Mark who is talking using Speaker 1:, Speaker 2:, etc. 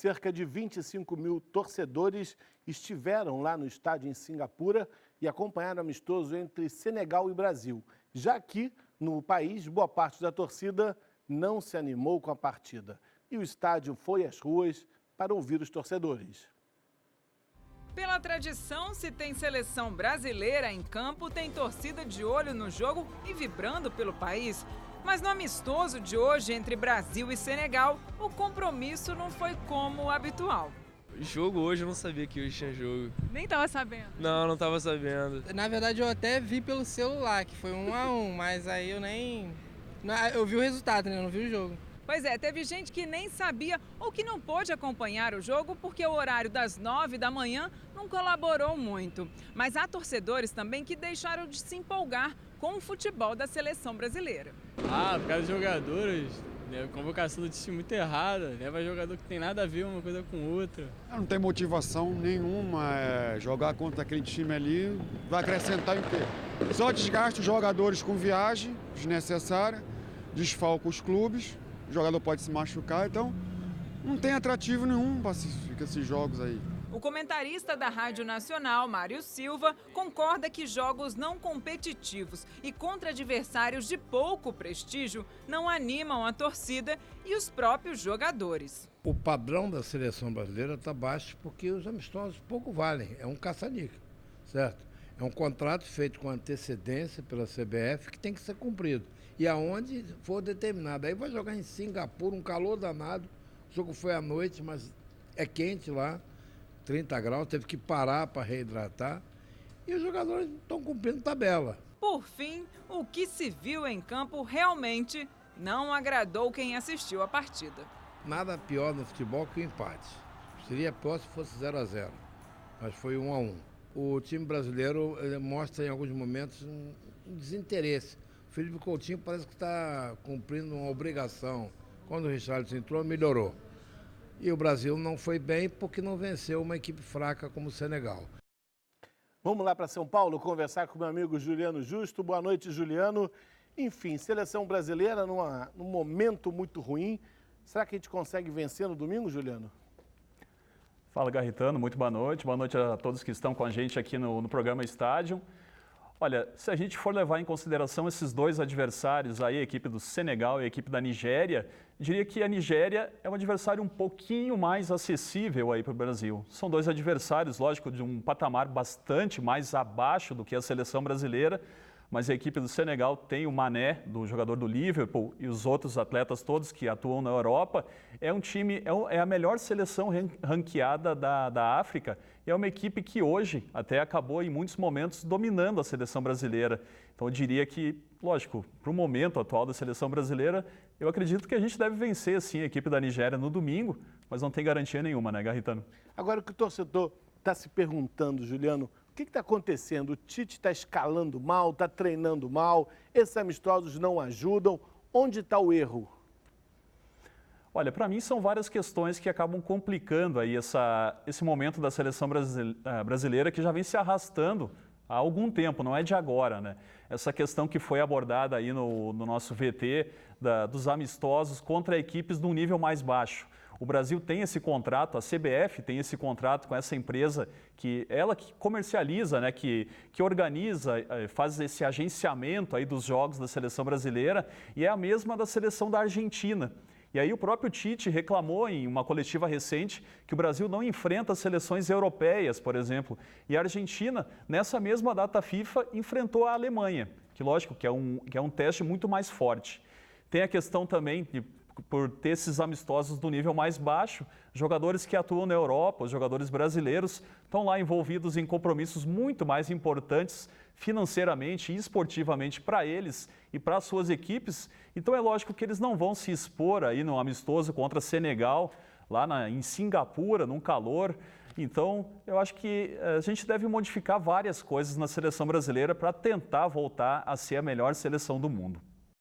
Speaker 1: cerca de 25 mil torcedores estiveram lá no estádio em Singapura e acompanharam o amistoso entre Senegal e Brasil. Já aqui, no país, boa parte da torcida não se animou com a partida. E o estádio foi às ruas para ouvir os torcedores.
Speaker 2: Pela tradição, se tem seleção brasileira em campo, tem torcida de olho no jogo e vibrando pelo país. Mas no amistoso de hoje entre Brasil e Senegal, o compromisso não foi como o habitual.
Speaker 3: Jogo hoje, eu não sabia que hoje tinha jogo.
Speaker 2: Nem estava sabendo?
Speaker 3: Não estava sabendo.
Speaker 4: Na verdade, eu até vi pelo celular, que foi 1-1, mas aí eu nem... Eu vi o resultado, né? Eu não vi o jogo.
Speaker 2: Pois é, teve gente que nem sabia ou que não pôde acompanhar o jogo porque o horário das 9 da manhã não colaborou muito. Mas há torcedores também que deixaram de se empolgar com o futebol da seleção brasileira.
Speaker 3: Por causa dos jogadores, né? Convocação do time muito errada, leva jogador que tem nada a ver uma coisa com outra.
Speaker 5: Não tem motivação nenhuma, jogar contra aquele time ali vai acrescentar em quê? Só desgasta os jogadores com viagem desnecessária, desfalca os clubes. O jogador pode se machucar, então não tem atrativo nenhum para esses jogos aí.
Speaker 2: O comentarista da Rádio Nacional, Mário Silva, concorda que jogos não competitivos e contra adversários de pouco prestígio não animam a torcida e os próprios jogadores.
Speaker 6: O padrão da seleção brasileira está baixo porque os amistosos pouco valem, é um caça-níquel, certo? É um contrato feito com antecedência pela CBF que tem que ser cumprido. E aonde for determinado. Aí vai jogar em Singapura, um calor danado. O jogo foi à noite, mas é quente lá, 30 graus, teve que parar para reidratar. E os jogadores estão cumprindo tabela.
Speaker 2: Por fim, o que se viu em campo realmente não agradou quem assistiu à partida.
Speaker 6: Nada pior no futebol que o empate. Seria pior se fosse 0-0, mas foi 1-1. O time brasileiro mostra em alguns momentos um desinteresse. O Felipe Coutinho parece que está cumprindo uma obrigação. Quando o Richarlison entrou, melhorou. E o Brasil não foi bem porque não venceu uma equipe fraca como o Senegal.
Speaker 1: Vamos lá para São Paulo conversar com o meu amigo Juliano Justo. Boa noite, Juliano. Enfim, seleção brasileira num momento muito ruim. Será que a gente consegue vencer no domingo, Juliano?
Speaker 7: Fala, Garritano. Muito boa noite. Boa noite a todos que estão com a gente aqui no programa Estádio. Olha, se a gente for levar em consideração esses dois adversários aí, a equipe do Senegal e a equipe da Nigéria, diria que a Nigéria é um adversário um pouquinho mais acessível aí para o Brasil. São dois adversários, lógico, de um patamar bastante mais abaixo do que a seleção brasileira, mas a equipe do Senegal tem o Mané, do jogador do Liverpool, e os outros atletas todos que atuam na Europa. É um time, é a melhor seleção ranqueada da África e é uma equipe que hoje até acabou em muitos momentos dominando a seleção brasileira. Então eu diria que, lógico, para o momento atual da seleção brasileira, eu acredito que a gente deve vencer sim a equipe da Nigéria no domingo, mas não tem garantia nenhuma, né, Garritano?
Speaker 1: Agora o que o torcedor está se perguntando, Juliano, o que está acontecendo? O Tite está escalando mal, está treinando mal, esses amistosos não ajudam. Onde está o erro?
Speaker 7: Olha, para mim são várias questões que acabam complicando aí esse momento da seleção brasileira que já vem se arrastando há algum tempo, não é de agora, né? Essa questão que foi abordada aí no nosso VT dos amistosos contra equipes de um nível mais baixo. O Brasil tem esse contrato, a CBF tem esse contrato com essa empresa que comercializa, né, que organiza, faz esse agenciamento aí dos jogos da seleção brasileira e é a mesma da seleção da Argentina. E aí o próprio Tite reclamou em uma coletiva recente que o Brasil não enfrenta seleções europeias, por exemplo. E a Argentina, nessa mesma data FIFA, enfrentou a Alemanha, que lógico que é um teste muito mais forte. Tem a questão também de, por ter esses amistosos do nível mais baixo, jogadores que atuam na Europa, os jogadores brasileiros, estão lá envolvidos em compromissos muito mais importantes financeiramente e esportivamente para eles e para as suas equipes. Então é lógico que eles não vão se expor aí no amistoso contra Senegal, lá em Singapura, num calor. Então eu acho que a gente deve modificar várias coisas na seleção brasileira para tentar voltar a ser a melhor seleção do mundo.